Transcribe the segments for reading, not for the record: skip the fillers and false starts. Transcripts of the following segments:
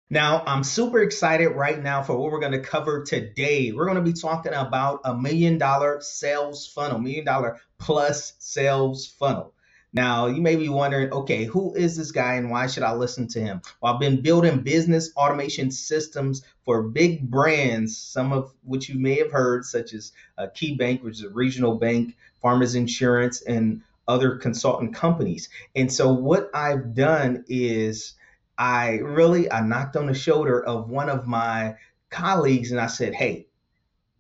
Now, I'm super excited right now for what we're going to cover today. We're going to be talking about a $1 million sales funnel, $1 million plus sales funnel. Now, you may be wondering, okay, who is this guy and why should I listen to him? Well, I've been building business automation systems for big brands, some of which you may have heard, such as Key Bank, which is a regional bank, Farmers Insurance, and other consultant companies. And so, what I've done is I knocked on the shoulder of one of my colleagues and I said, hey,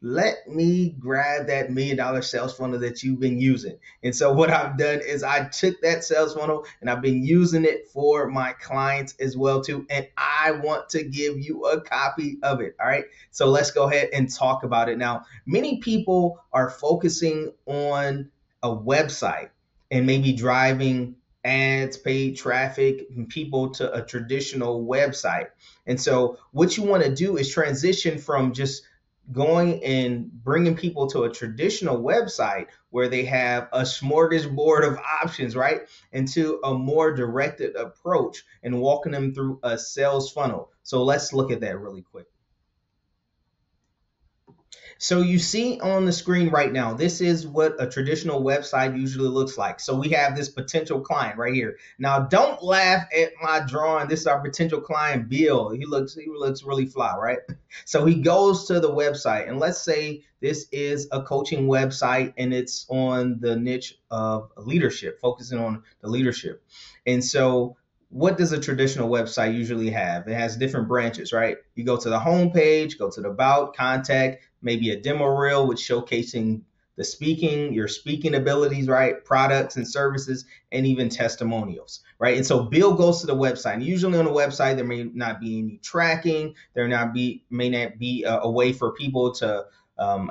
let me grab that $1 million sales funnel that you've been using. And so what I've done is I took that sales funnel and I've been using it for my clients as well too. And I want to give you a copy of it. All right. So let's go ahead and talk about it. Now, many people are focusing on a website and maybe driving ads, paid traffic, and people to a traditional website. And so what you want to do is transition from just going and bringing people to a traditional website where they have a smorgasbord of options, right? Into a more directed approach and walking them through a sales funnel. So let's look at that really quick. So you see on the screen right now, this is what a traditional website usually looks like. So we have this potential client right here. Now, don't laugh at my drawing. This is our potential client, Bill. He looks really fly, right? So he goes to the website, and let's say this is a coaching website, and it's on the niche of leadership, focusing on the leadership. And so what does a traditional website usually have? It has different branches, right? You go to the home page, go to the about, contact, maybe a demo reel with showcasing your speaking abilities, right? Products and services, and even testimonials, right? And so Bill goes to the website. And usually on the website, there may not be any tracking. May not be a way for people to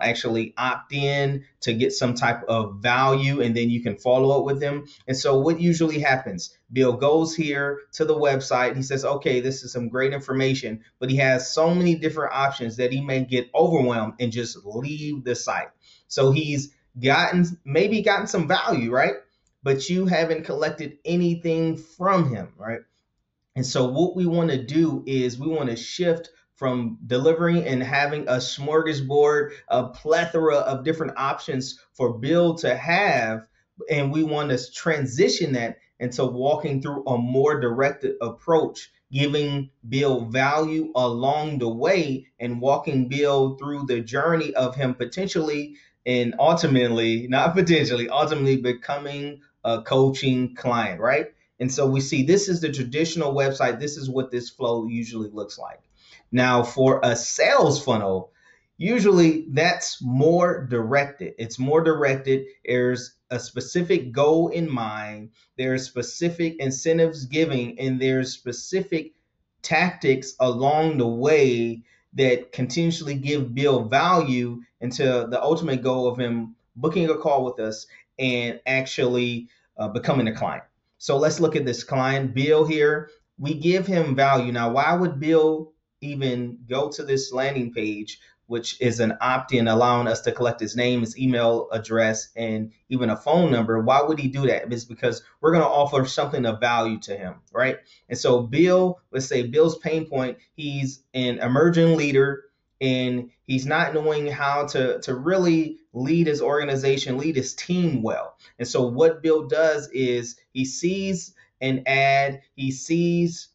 actually opt in to get some type of value, and then you can follow up with them. And so what usually happens, Bill goes here to the website. He says, okay, this is some great information, but he has so many different options that he may get overwhelmed and just leave the site. So he's gotten some value, right? But you haven't collected anything from him, right? And so what we want to do is we want to shift from delivering and having a smorgasbord, a plethora of different options for Bill to have. And we want to transition that into walking through a more directed approach, giving Bill value along the way and walking Bill through the journey of him potentially and ultimately, not potentially, ultimately becoming a coaching client, right? And so we see this is the traditional website. This is what this flow usually looks like. Now, for a sales funnel, usually that's more directed. It's more directed. There's a specific goal in mind. There's specific incentives giving, and there's specific tactics along the way that continuously give Bill value until the ultimate goal of him booking a call with us and actually becoming a client. So let's look at this client, Bill here. We give him value. Now, why would Bill even go to this landing page, which is an opt-in allowing us to collect his name, his email address, and even a phone number? Why would he do that? It's because we're going to offer something of value to him, right? And so Bill, let's say Bill's pain point, he's an emerging leader and he's not knowing how to really lead his organization, lead his team well. And so what Bill does is he sees an ad, he sees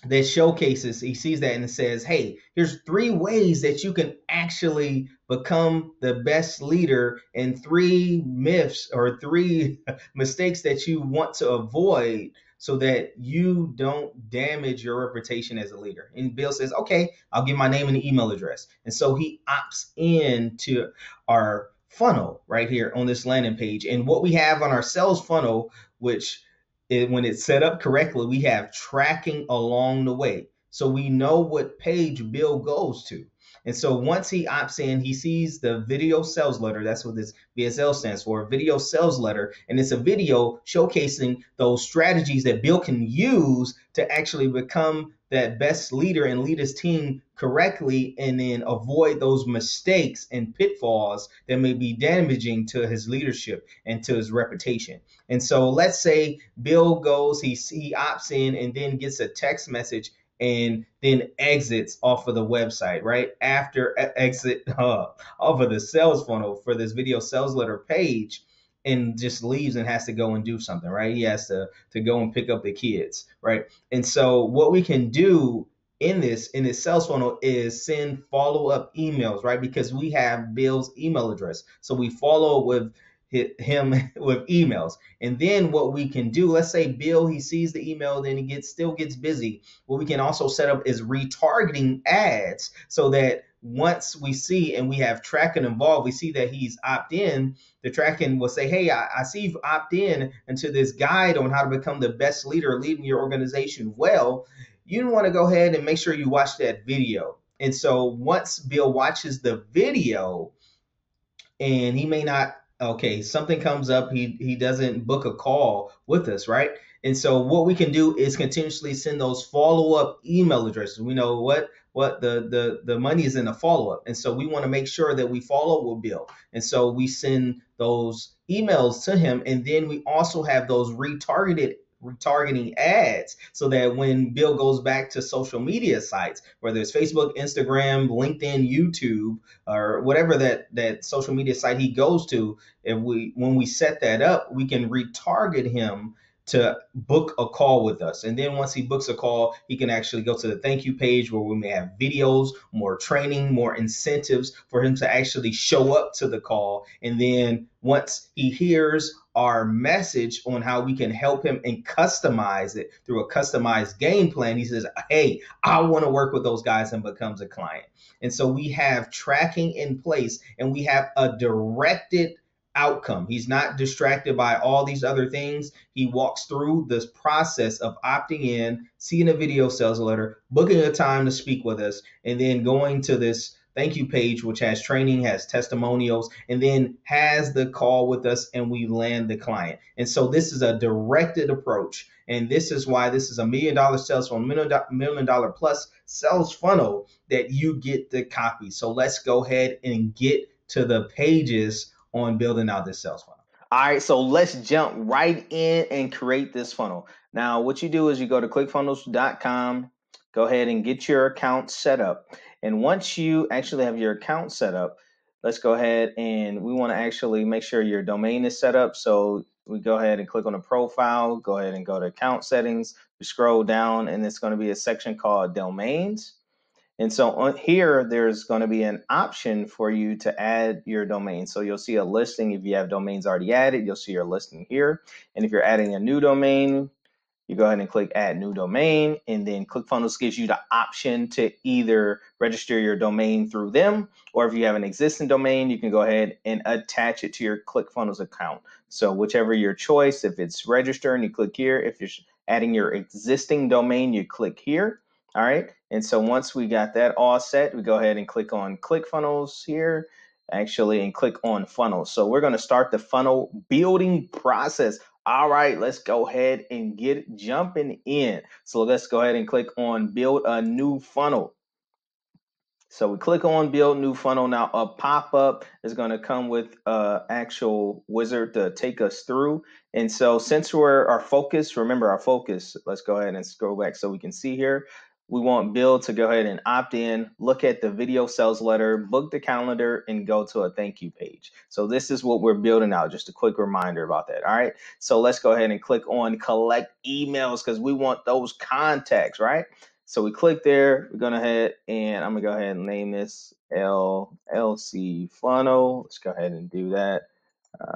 he sees that and it says, hey, here's 3 ways that you can actually become the best leader and 3 myths or 3 mistakes that you want to avoid so that you don't damage your reputation as a leader. And Bill says, okay, I'll give my name and email address. And so he opts in to our funnel right here on this landing page. And what we have on our sales funnel, which when it's set up correctly, we have tracking along the way. So we know what page Bill goes to. And so once he opts in, he sees the video sales letter. That's what this VSL stands for, video sales letter. And it's a video showcasing those strategies that Bill can use to actually become that best leader and lead his team correctly and then avoid those mistakes and pitfalls that may be damaging to his leadership and to his reputation. And so let's say Bill goes, he opts in and then gets a text message and then exits off of the website, right? After exit off of the sales funnel for this video sales letter page, and just leaves and has to go and do something, right? He has to go and pick up the kids, right? And so what we can do in this sales funnel is send follow-up emails, right? Because we have Bill's email address. So we follow with him with emails. And then what we can do, let's say Bill, he sees the email, then he still gets busy. What we can also set up is retargeting ads, so that once we see and we have tracking involved, we see that he's opt in, the tracking will say, hey, I see you've opt in into this guide on how to become the best leader leading your organization well. You want to go ahead and make sure you watch that video. And so once Bill watches the video, and he may not, okay, something comes up, he doesn't book a call with us, right? And so what we can do is continuously send those follow-up email addresses. We know what the money is in the follow-up, and so we want to make sure that we follow with Bill, and so we send those emails to him. And then we also have those retargeting ads, so that when Bill goes back to social media sites, whether it's Facebook, Instagram, LinkedIn, YouTube, or whatever that social media site he goes to, when we set that up, we can retarget him to book a call with us. And then once he books a call, he can actually go to the thank you page, where we may have videos, more training, more incentives for him to actually show up to the call. And then once he hears our message on how we can help him and customize it through a customized game plan, he says, hey, I want to work with those guys, and becomes a client. And so we have tracking in place, and we have a directed outcome. He's not distracted by all these other things. He walks through this process of opting in, seeing a video sales letter, booking a time to speak with us, and then going to this thank you page, which has training, has testimonials, and then has the call with us, and we land the client. And so this is a directed approach. And this is why this is $1 million sales funnel, $1 million plus sales funnel, that you get the copy. So let's go ahead and get to the pages on building out this sales funnel. All right, so let's jump right in and create this funnel. Now, what you do is you go to ClickFunnels.com, go ahead and get your account set up. And once you actually have your account set up, let's go ahead and we want to actually make sure your domain is set up. So we go ahead and click on the profile, go ahead and go to account settings, we scroll down, and it's going to be a section called domains. And so on here, there's going to be an option for you to add your domain. So you'll see a listing. If you have domains already added, you'll see your listing here. And if you're adding a new domain, you go ahead and click add new domain, and then ClickFunnels gives you the option to either register your domain through them, or if you have an existing domain, you can go ahead and attach it to your ClickFunnels account. So whichever your choice, if it's register and you click here, if you're adding your existing domain, you click here. All right. And so once we got that all set, we go ahead and click on ClickFunnels here, actually, and click on funnels. So we're going to start the funnel building process. All right, let's go ahead and get jumping in. So let's go ahead and click on build a new funnel. So we click on build new funnel. Now a pop-up is going to come with an actual wizard to take us through. And so since we're our focus, remember our focus, let's go ahead and scroll back so we can see here. We want Bill to go ahead and opt in, look at the video sales letter, book the calendar, and go to a thank you page. So this is what we're building out. Just a quick reminder about that. All right. So let's go ahead and click on collect emails, because we want those contacts, right? So we click there. We're gonna head and I'm gonna go ahead and name this LC funnel. Let's go ahead and do that.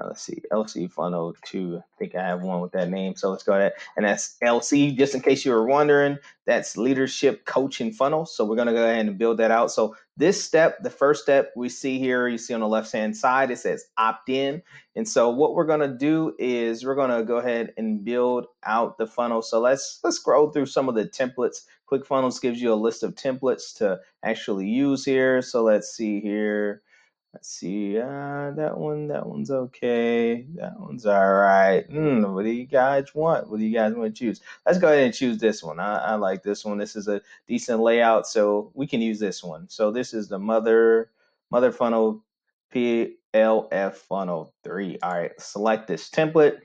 Let's see, LC funnel 2. I think I have one with that name. So let's go ahead, and that's LC, just in case you were wondering, that's leadership coaching funnel. So we're gonna go ahead and build that out. So this step, the first step we see here, you see on the left-hand side, it says opt in. And so what we're gonna do is we're gonna go ahead and build out the funnel. So let's scroll through some of the templates. ClickFunnels gives you a list of templates to actually use here. So let's see here. Let's see, that one's okay. That one's all right. What do you guys want? What do you guys want to choose? Let's go ahead and choose this one. I like this one. This is a decent layout, so we can use this one. So this is the mother funnel, PLF funnel 3. All right, select this template.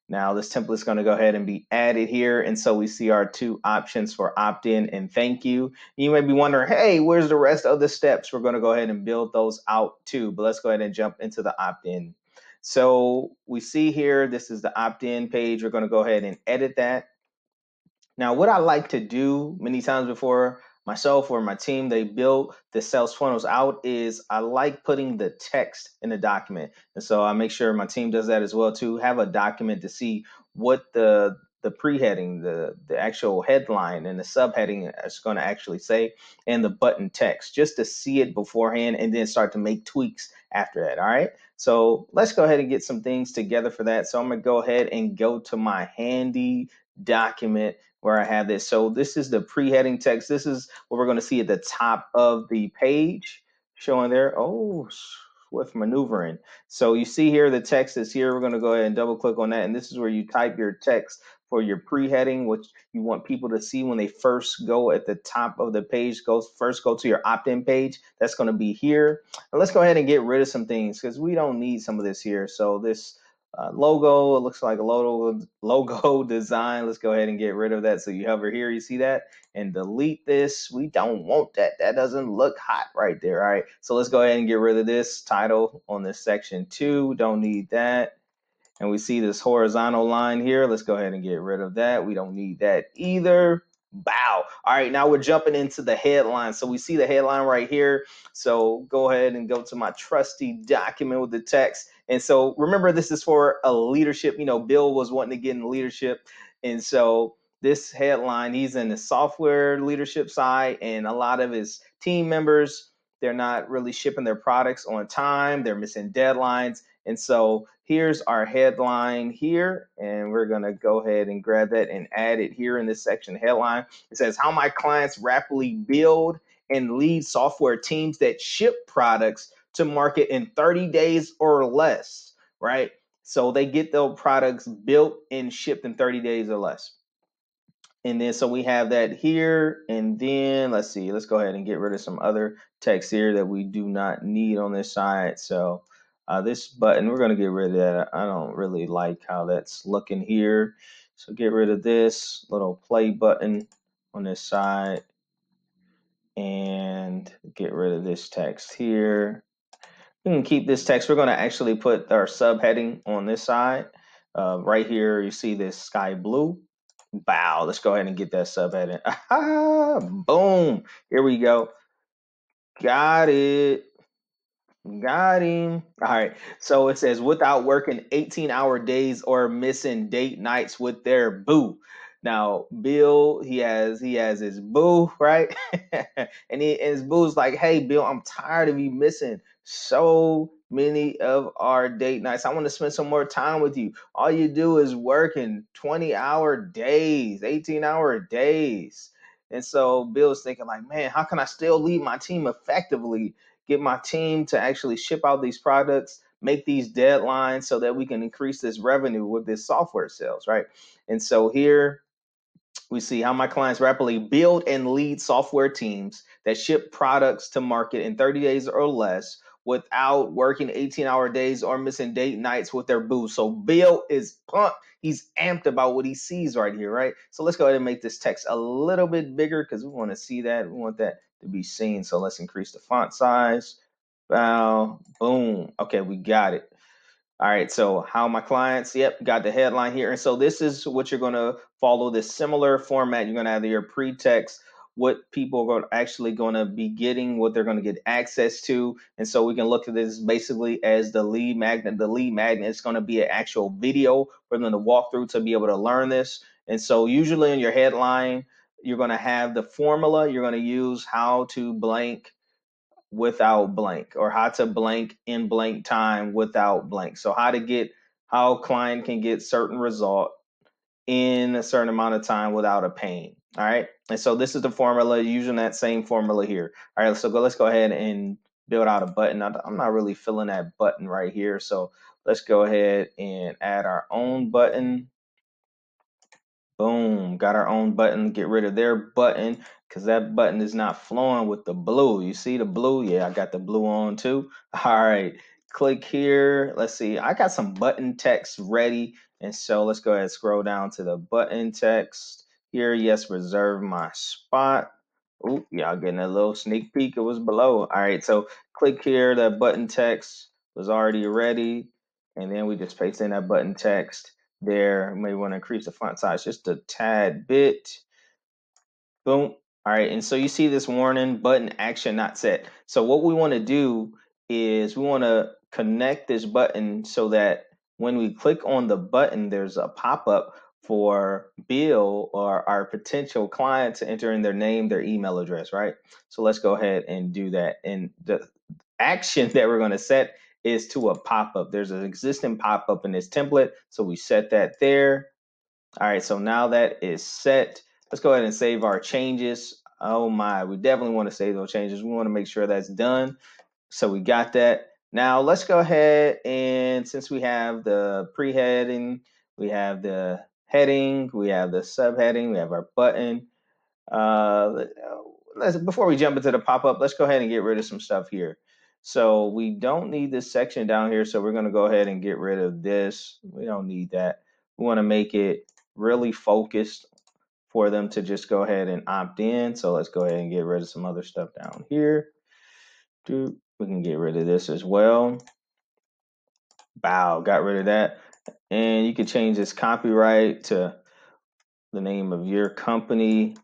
Now this template is going to go ahead and be added here. And so we see our two options for opt-in and thank you. You may be wondering, hey, where's the rest of the steps? We're going to go ahead and build those out too, but let's go ahead and jump into the opt-in. So we see here, this is the opt-in page. We're going to go ahead and edit that. Now, what I like to do many times before myself or my team, they build the sales funnels out, is I like putting the text in the document. And so I make sure my team does that as well too. Have a document to see what the pre-heading, the actual headline and the subheading is going to actually say, and the button text, just to see it beforehand and then start to make tweaks after that. All right. So let's go ahead and get some things together for that. So I'm going to go ahead and go to my handy document where I have this. So this is the pre-heading text. This is what we're going to see at the top of the page showing there. Oh, swift maneuvering. So you see here, the text is here. We're going to go ahead and double click on that. And this is where you type your text for your pre-heading, which you want people to see when they first go at the top of the page. First go to your opt-in page. That's going to be here. And let's go ahead and get rid of some things because we don't need some of this here. So this logo, it looks like a logo design. Let's go ahead and get rid of that. So you hover here, you see that, and delete this. We don't want that. That doesn't look hot right there. All right, so let's go ahead and get rid of this title on this section 2. Don't need that. And we see this horizontal line here. Let's go ahead and get rid of that. We don't need that either. Bow. All right, now we're jumping into the headline. So we see the headline right here. So go ahead and go to my trusty document with the text. And so remember, this is for a leadership. You know, Bill was wanting to get in leadership. And so this headline, he's in the software leadership side, and a lot of his team members, they're not really shipping their products on time. They're missing deadlines. And so here's our headline here, and we're going to go ahead and grab that and add it here in this section headline. It says, how my clients rapidly build and lead software teams that ship products to market in 30 days or less, right? So they get those products built and shipped in 30 days or less. And then so we have that here, and then let's see, let's go ahead and get rid of some other text here that we do not need on this side. So this button, we're going to get rid of that. I don't really like how that's looking here. So get rid of this little play button on this side and get rid of this text here. We can keep this text. We're going to actually put our subheading on this side. Right here, you see this sky blue. Bow. Let's go ahead and get that subheading. Boom. Here we go. Got it. Got him. All right. So it says without working 18-hour days or missing date nights with their boo. Now, Bill, he has his boo, right? and his boo's like, hey, Bill, I'm tired of you missing so many of our date nights. I want to spend some more time with you. All you do is working 20-hour days, 18-hour days. And so Bill's thinking like, man, how can I still lead my team effectively? Get my team to actually ship out these products, make these deadlines so that we can increase this revenue with this software sales, right? And so here we see how my clients rapidly build and lead software teams that ship products to market in 30 days or less without working 18-hour days or missing date nights with their boo. So Bill is pumped. He's amped about what he sees right here, right? So let's go ahead and make this text a little bit bigger because we want to see that. We want that to be seen. So let's increase the font size. Bow, boom. Okay, we got it. All right, so how my clients, yep, got the headline here. And so this is what you're going to follow, this similar format. You're going to have your pre-text, what people are actually going to be getting, what they're going to get access to. And so we can look at this basically as the lead magnet. The lead magnet is going to be an actual video for them to walk through to be able to learn this. And so usually in your headline, you're going to have the formula. You're going to use how to blank without blank, or how to blank in blank time without blank. So how client can get certain result in a certain amount of time without a pain. All right. And so this is the formula, using that same formula here. All right. So let's go ahead and build out a button. I'm not really filling that button right here. So let's go ahead and add our own button. Boom, got our own button. Get rid of their button because that button is not flowing with the blue. You see the blue? Yeah, I got the blue on too. All right, click here. Let's see. I got some button text ready, And so let's go ahead and scroll down to the button text here. Yes, reserve my spot. Ooh, y'all getting a little sneak peek. It was below. All right, so click here. The button text was already ready. And then we just paste in that button text there. You may want to increase the font size just a tad bit. Boom. All right. And so you see this warning, button action not set. So what we want to do is we want to connect this button so that when we click on the button, there's a pop-up for Bill or our potential client to enter in their name, their email address, right? So let's go ahead and do that. And the action that we're going to set is to a pop-up. There's an existing pop-up in this template. So we set that there. All right, so now that is set. Let's go ahead and save our changes. Oh my, we definitely want to save those changes. We want to make sure that's done. So we got that. Now let's go ahead and since we have the pre-heading, we have the heading, we have the subheading, we have our button. Before we jump into the pop-up, let's go ahead and get rid of some stuff here. So we don't need this section down here, so we're going to go ahead and get rid of this. We don't need that. We want to make it really focused for them to just go ahead and opt in. So let's go ahead and get rid of some other stuff down here. We can get rid of this as well. Bow, got rid of that. And you can change this copyright to the name of your company.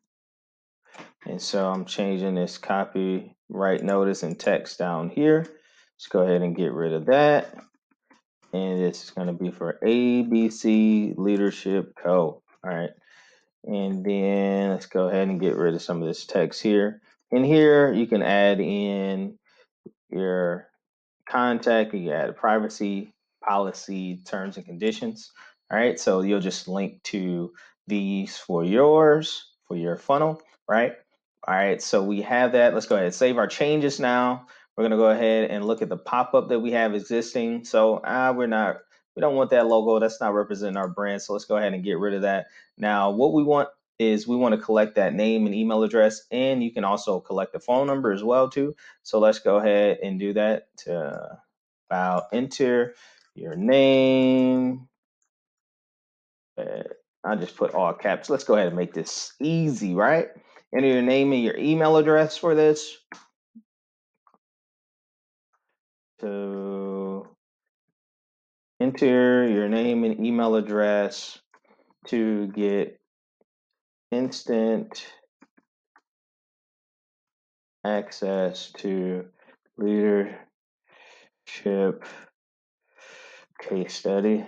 And so I'm changing this copyright notice and text down here. Let's go ahead and get rid of that. And this is going to be for ABC Leadership Co. All right. And then let's go ahead and get rid of some of this text here. And here you can add in your contact, you can add a privacy policy, terms and conditions. All right, so you'll just link to these for yours, for your funnel, right? All right, so we have that. Let's go ahead and save our changes now. We're gonna go ahead and look at the pop-up that we have existing. So we don't want that logo. That's not representing our brand. So let's go ahead and get rid of that. Now, what we want is we want to collect that name and email address, and you can also collect the phone number as well too. So let's go ahead and do that. Enter your name. I just put all caps. Let's go ahead and make this easy, right? Enter your name and your email address for this. To enter your name and email address to get instant access to leadership case study.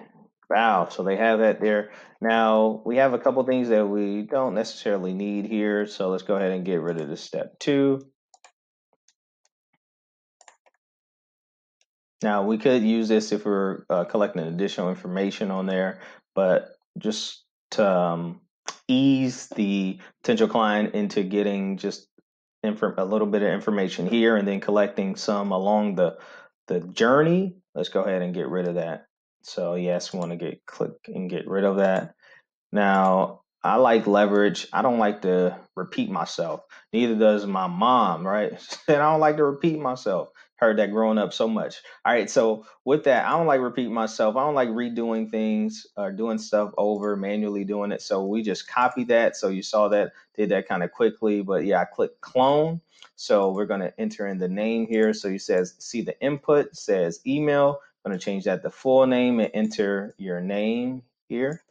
Wow, so they have that there. Now we have a couple things that we don't necessarily need here. So let's go ahead and get rid of this step 2. Now we could use this if we're collecting additional information on there, but just to ease the potential client into getting just a little bit of information here and then collecting some along the journey, let's go ahead and get rid of that. So yes, we want to click and get rid of that. Now, I like leverage. I don't like to repeat myself. Neither does my mom, right? And I don't like to repeat myself. Heard that growing up so much. All right, so with that, I don't like repeating myself. I don't like redoing things or doing stuff over, manually doing it. So we just copied that. So you saw that, did that kind of quickly. But yeah, I click clone. So we're going to enter in the name here. So you see the input says email. I'm going to change that to full name and enter your name here.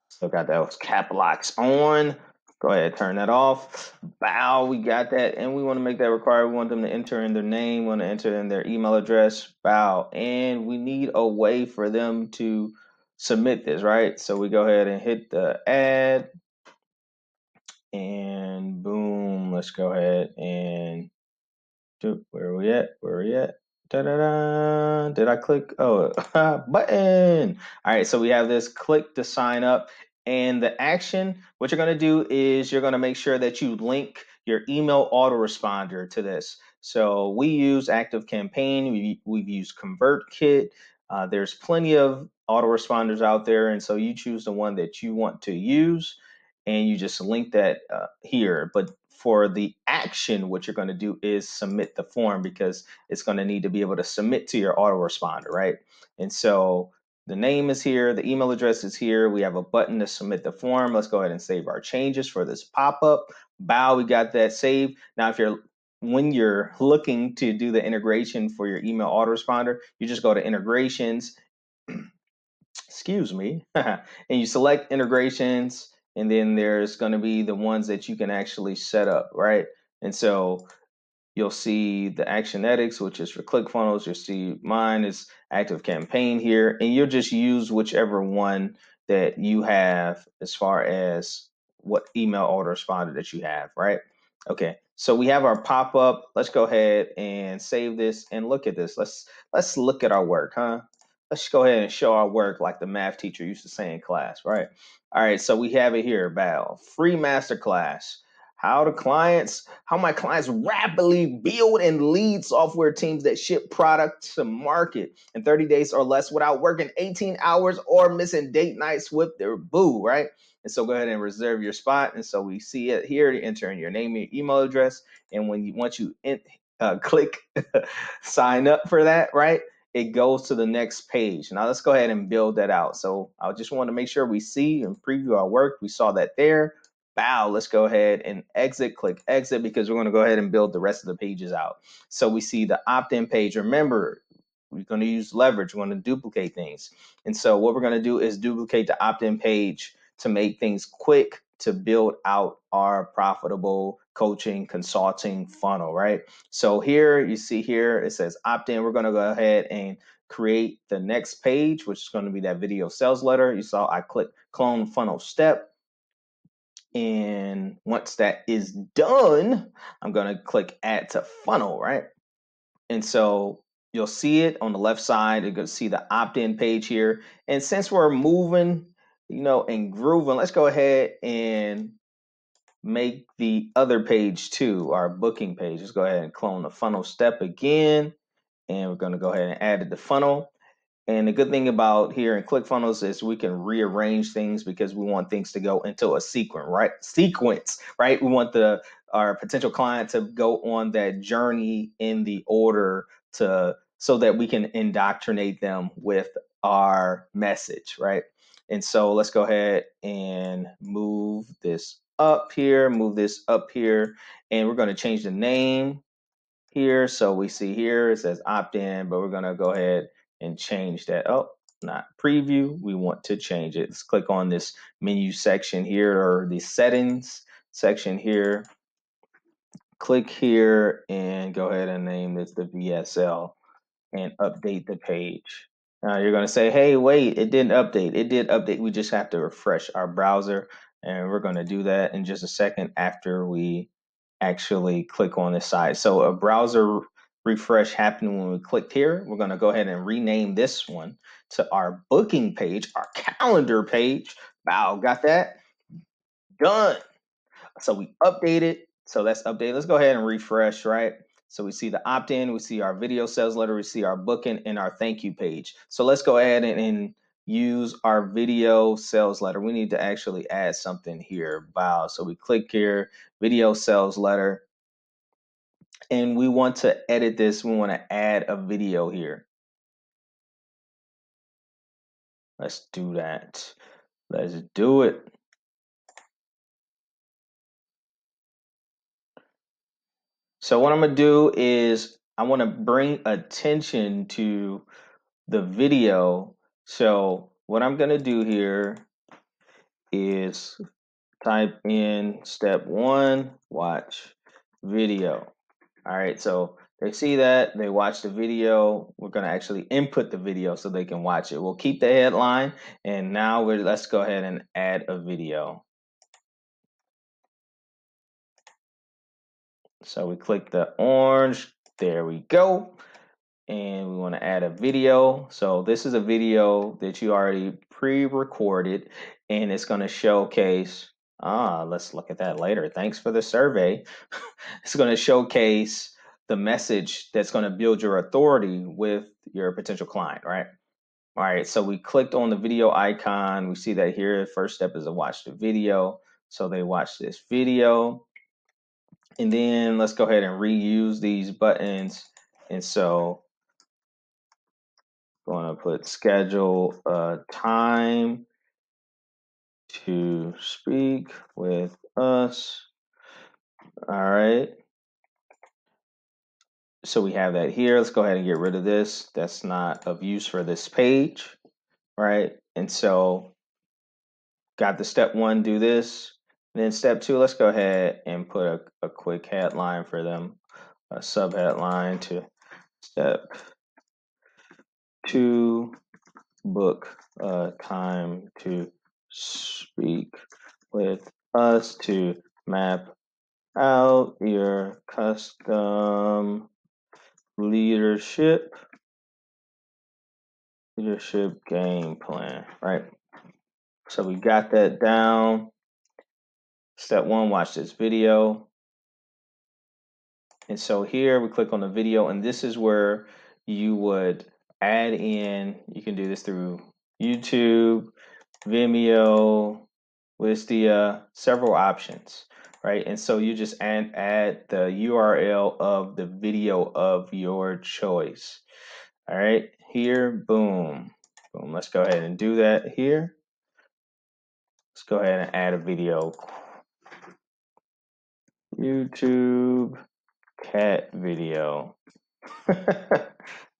Still got those cap locks on. Go ahead, turn that off. Bow, we got that. And we want to make that required. We want them to enter in their name, we want to enter in their email address. Bow. And we need a way for them to submit this, right? So we go ahead and hit the add. And boom, let's go ahead and where are we at? Where are we at? Da-da-da. Did I click? Oh, button. All right, so we have this click to sign up. And the action, what you're going to do is you're going to make sure that you link your email autoresponder to this. So we use ActiveCampaign. We've used ConvertKit. There's plenty of autoresponders out there. And so you choose the one that you want to use and you just link that here. But for the action, what you're going to do is submit the form, because it's going to need to be able to submit to your autoresponder, right? And so the name is here, the email address is here. We have a button to submit the form. Let's go ahead and save our changes for this pop-up. Bow, we got that saved. Now, when you're looking to do the integration for your email autoresponder, you just go to integrations, excuse me, and you select integrations, and then there's going to be the ones that you can actually set up, right? And so you'll see the Actionetics, which is for ClickFunnels. You'll see mine is Active Campaign here, and you'll just use whichever one that you have as far as what email autoresponder that you have, right? Okay, so we have our pop-up. Let's go ahead and save this and look at this. Let's look at our work, huh? Let's go ahead and show our work like the math teacher used to say in class, right? All right, so we have it here, Val. Free masterclass. How my clients rapidly build and lead software teams that ship products to market in 30 days or less without working 18 hours or missing date nights with their boo, right? And so go ahead and reserve your spot. And so we see it here, to enter in your name, your email address. And once you click sign up for that, right, it goes to the next page. Now let's go ahead and build that out. So I just want to make sure we see and preview our work. We saw that there. Bow, let's go ahead and exit, click exit, because we're going to go ahead and build the rest of the pages out. So we see the opt-in page. Remember, we're going to use leverage. We're going to duplicate things. And so what we're going to do is duplicate the opt-in page to make things quick to build out our profitable coaching consulting funnel, right? So here you see here, it says opt-in. We're going to go ahead and create the next page, which is going to be that video sales letter. You saw I click clone funnel step. And once that is done, I'm going to click add to funnel, right? And so you'll see it on the left side. You're going to see the opt-in page here. And since we're moving, and grooving, let's go ahead and make the other page too, our booking page. Let's go ahead and clone the funnel step again. And we're going to go ahead and add it to funnel. And the good thing about here in ClickFunnels is we can rearrange things, because we want things to go into a sequence, right? We want our potential client to go on that journey in the order so that we can indoctrinate them with our message, right? And so let's go ahead and move this up here, and we're going to change the name here. So we see here it says opt-in, but we're going to go ahead and change that. Oh, not preview. We want to change it. Let's click on this menu section here, or the settings section here. Click here and go ahead and name this the VSL and update the page. Now you're going to say, hey, wait, it didn't update. It did update. We just have to refresh our browser, and we're going to do that in just a second after we actually click on this side. So a browser refresh happened when we clicked here. We're going to go ahead and rename this one to our booking page, our calendar page. Wow, got that? Done. So we updated. So that's updated. Let's go ahead and refresh, right? So we see the opt-in, we see our video sales letter, we see our booking, and our thank you page. So let's go ahead and use our video sales letter. We need to actually add something here. Wow. So we click here, video sales letter, and we want to edit this. We want to add a video here. Let's do that. Let's do it. So what I'm going to do is I want to bring attention to the video. So what I'm going to do here is type in step 1, watch video. All right, so they see that, they watch the video. We're going to actually input the video so they can watch it. We'll keep the headline, and now let's go ahead and add a video. So we click the orange, there we go. And we want to add a video. So this is a video that you already pre-recorded, and it's going to showcase, let's look at that later. Thanks for the survey. It's going to showcase the message that's going to build your authority with your potential client, right? All right, so we clicked on the video icon. We see that here, the first step is to watch the video. So they watch this video. And then let's go ahead and reuse these buttons. And so I'm going to put schedule a time to speak with us. All right. So we have that here. Let's go ahead and get rid of this. That's not of use for this page, right? And so got the step one, do this. And then step two, let's go ahead and put a quick headline for them, a sub headline to step two, book time to speak with us to map out your custom leadership game plan, right? So we got that down. Step one, watch this video. And so here we click on the video, and this is where you would add in, you can do this through YouTube, Vimeo, Wistia, several options, right? And so you just add the URL of the video of your choice. All right, here, boom, boom. Let's go ahead and do that here. Let's go ahead and add a video. YouTube cat video. All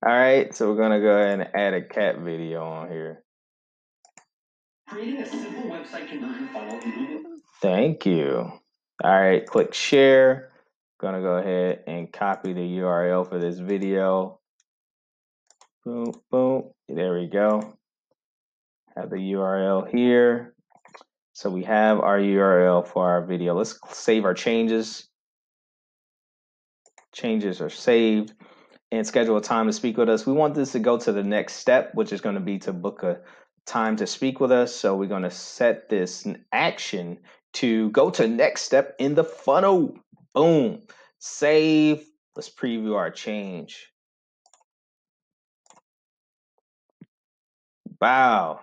right, so we're gonna go ahead and add a cat video on here. Creating a simple website conversion funnel in Google. Thank you. All right, click share. Gonna go ahead and copy the URL for this video. Boom, boom. There we go. Have the URL here. So we have our URL for our video. Let's save our changes. Changes are saved. And schedule a time to speak with us. We want this to go to the next step, which is going to be to book a time to speak with us. So we're going to set this action to go to next step in the funnel. Boom. Save. Let's preview our change. Wow.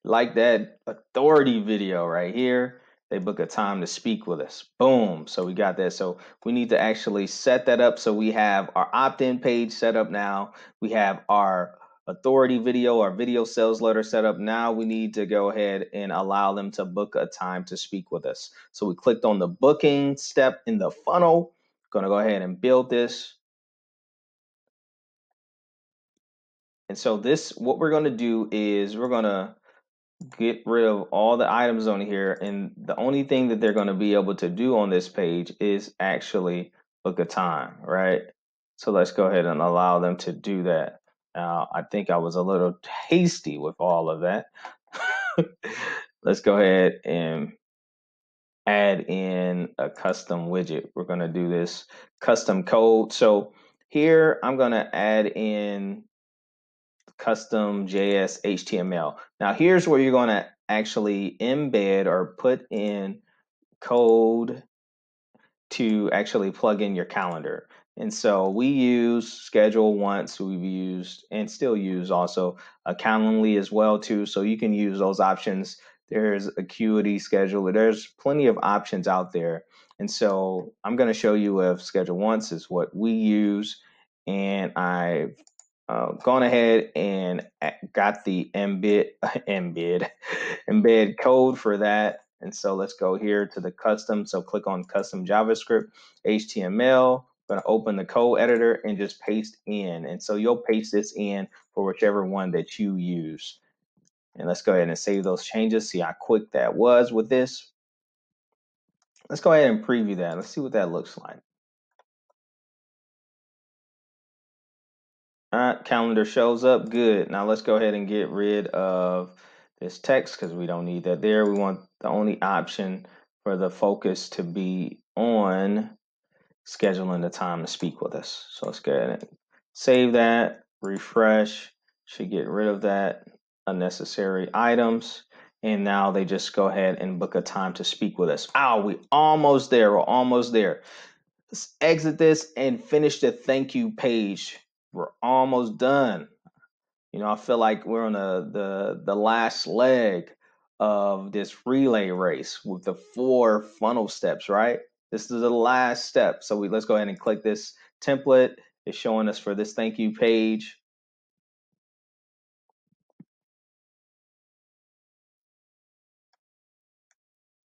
Like that authority video right here. They book a time to speak with us. Boom. So we got that. So we need to actually set that up. So we have our opt-in page set up now. We have our authority video, our video sales letter set up. Now we need to go ahead and allow them to book a time to speak with us. So we clicked on the booking step in the funnel. Going to go ahead and build this. And so this, what we're going to do is we're going to get rid of all the items on here, and the only thing that they're going to be able to do on this page is actually book a time, right? So let's go ahead and allow them to do that. Now, I think I was a little hasty with all of that. Let's go ahead and add in a custom widget. We're going to do this custom code. So here I'm going to add in custom JS HTML. Now here's where you're going to actually embed or put in code to actually plug in your calendar. And so we use schedule once, we've used and still use also a Calendly as well too. So you can use those options. There's Acuity scheduler. There's plenty of options out there. And so I'm going to show you if schedule once is what we use. And I've gone ahead and got the embed code for that. And so let's go here to the custom. So click on custom JavaScript, HTML. I'm going to open the code editor and just paste in. And so you'll paste this in for whichever one that you use. And let's go ahead and save those changes. See how quick that was with this. Let's go ahead and preview that. Let's see what that looks like. All right, calendar shows up. Good. Now let's go ahead and get rid of this text because we don't need that there. We want the only option for the focus to be on scheduling the time to speak with us. So let's go ahead and save that, refresh, should get rid of that unnecessary items. And now they just go ahead and book a time to speak with us. Oh, we almost there. We're almost there. Let's exit this and finish the thank you page. We're almost done. You know, I feel like we're on the last leg of this relay race with the 4 funnel steps, right? This is the last step. So let's go ahead and click this template. It's showing us for this thank you page.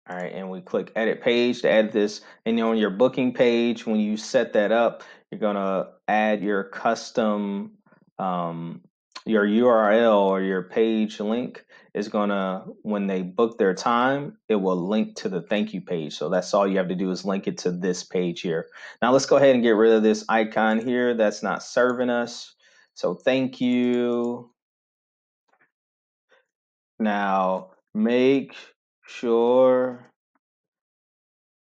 All right, and we click edit page to edit this. And on your booking page, when you set that up, you're gonna add your custom, your URL or your page link is gonna, when they book their time, it will link to the thank you page. So that's all you have to do is link it to this page here. Now let's go ahead and get rid of this icon here that's not serving us. So thank you. Now make sure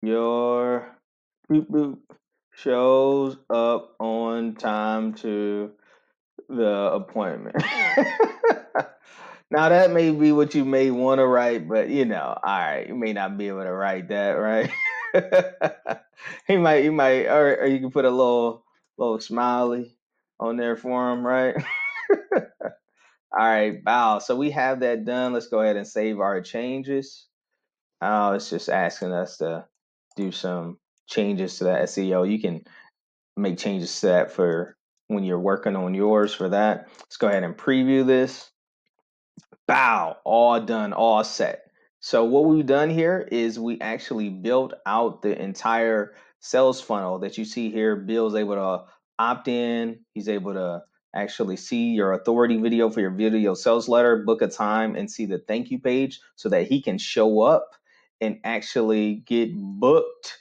your boop boop shows up on time to the appointment. Now that may be what you may want to write, but all right, you may not be able to write that, right? He might, or you can put a little smiley on there for him, right? All right, wow. So we have that done. Let's go ahead and save our changes. Oh, it's just asking us to do some changes to that SEO. You can make changes to that for when you're working on yours for that. Let's go ahead and preview this. Bow, all done, all set. So what we've done here is we actually built out the entire sales funnel that you see here. Bill's able to opt in. He's able to actually see your authority video for your video sales letter, book a time, and see the thank you page so that he can show up and actually get booked.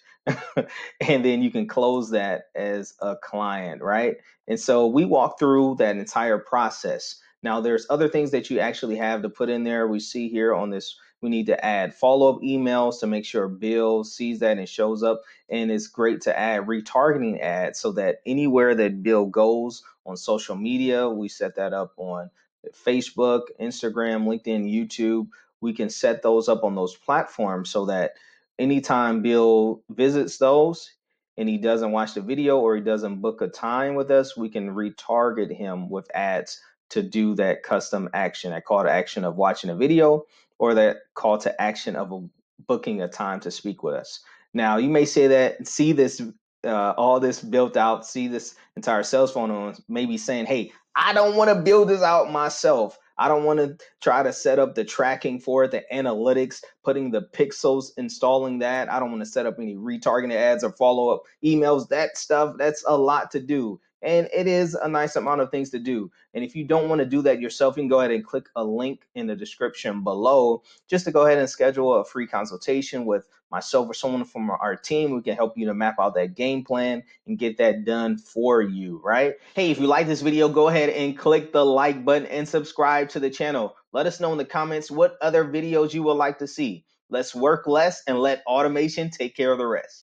And then you can close that as a client, right? And so we walk through that entire process. Now, there's other things that you actually have to put in there. We see here on this, we need to add follow-up emails to make sure Bill sees that and shows up. And it's great to add retargeting ads so that anywhere that Bill goes on social media, we set that up on Facebook, Instagram, LinkedIn, YouTube. We can set those up on those platforms so that anytime Bill visits those and he doesn't watch the video or he doesn't book a time with us, we can retarget him with ads to do that custom action, that call to action of watching a video or that call to action of booking a time to speak with us. Now, you may say that, see this, all this built out, see this entire sales funnel, maybe saying, hey, I don't want to build this out myself. I don't want to try to set up the tracking for it, the analytics, putting the pixels, installing that. I don't want to set up any retargeting ads or follow-up emails. That stuff, that's a lot to do. And it is a nice amount of things to do. And if you don't want to do that yourself, you can go ahead and click a link in the description below just to go ahead and schedule a free consultation with myself or someone from our team. We can help you to map out that game plan and get that done for you, right? Hey, if you like this video, go ahead and click the like button and subscribe to the channel. Let us know in the comments what other videos you would like to see. Let's work less and let automation take care of the rest.